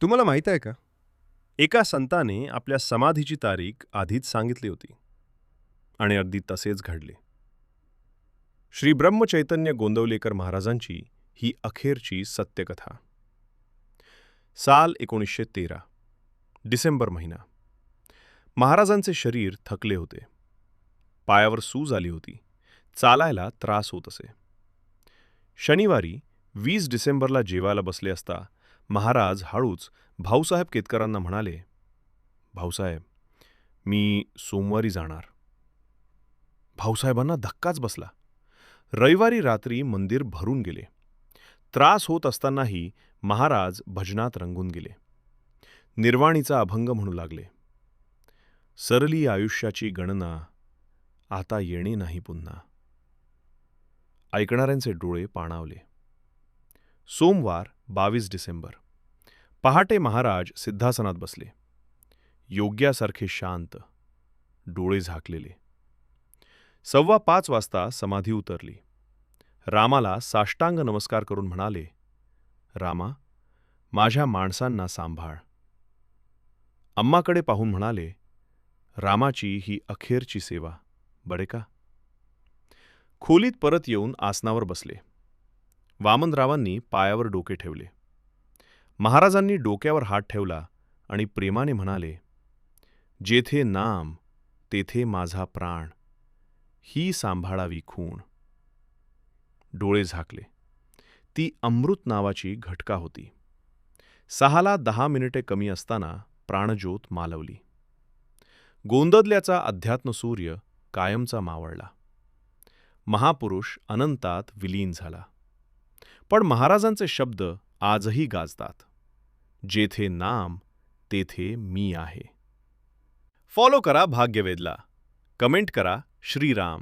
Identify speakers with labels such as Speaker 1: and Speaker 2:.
Speaker 1: तुम्हाला माहीत आहे का? एका संताने आपल्या समाधीची तारीख आधीच सांगितली होती आणि अगदी तसेच घडले. श्री ब्रह्मचैतन्य गोंदवलेकर महाराजांची ही अखेरची सत्यकथा. साल 1913 डिसेंबर महिना. महाराजांचे शरीर थकले होते. पायावर सूज आली होती. चालायला त्रास होत असे. शनिवारी 20 डिसेंबरला जेवायला बसले असता महाराज हळूच भाऊसाहेब केतकरांना म्हणाले, भाऊसाहेब, मी सोमवारी जाणार. भाऊसाहेबांना धक्काच बसला. रविवारी रात्री मंदिर भरून गेले. त्रास होत असतानाही महाराज भजनात रंगून गेले. निर्वाणीचा अभंग म्हणू लागले. सरली आयुष्याची गणना, आता येणे नाही पुन्हा. ऐकणाऱ्यांचे डोळे पाणावले. सोमवार 22 डिसेंबर. पहाटे महाराज सिद्धासनात बसले. योग्यासारखे शांत, डोळे झाकलेले. 4:15 वाजता समाधी उतरली. रामाला साष्टांग नमस्कार करून म्हणाले, रामा, माझ्या माणसांना सांभाळ. अम्माकडे पाहून म्हणाले, रामाची ही अखेरची सेवा, बरे का. खोलीत परत येऊन आसनावर बसले. वामनरावांनी पायावर डोके ठेवले. महाराजांनी डोक्यावर हात ठेवला आणि प्रेमाने म्हणाले, जेथे नाम तेथे माझा प्राण, ही सांभाळावी खूण. डोळे झाकले. ती अमृत नावाची घटका होती. 6ला 10 मिनिटे कमी असताना प्राणज्योत मालवली. गोंददल्याचा अध्यात्म सूर्य कायमचा मावळला. महापुरुष अनंतात विलीन झाला. पण महाराजांचे शब्द आजही गाजतात. जेथे नाम तेथे मी आहे. फॉलो करा भाग्यवेदला. कमेंट करा श्रीराम.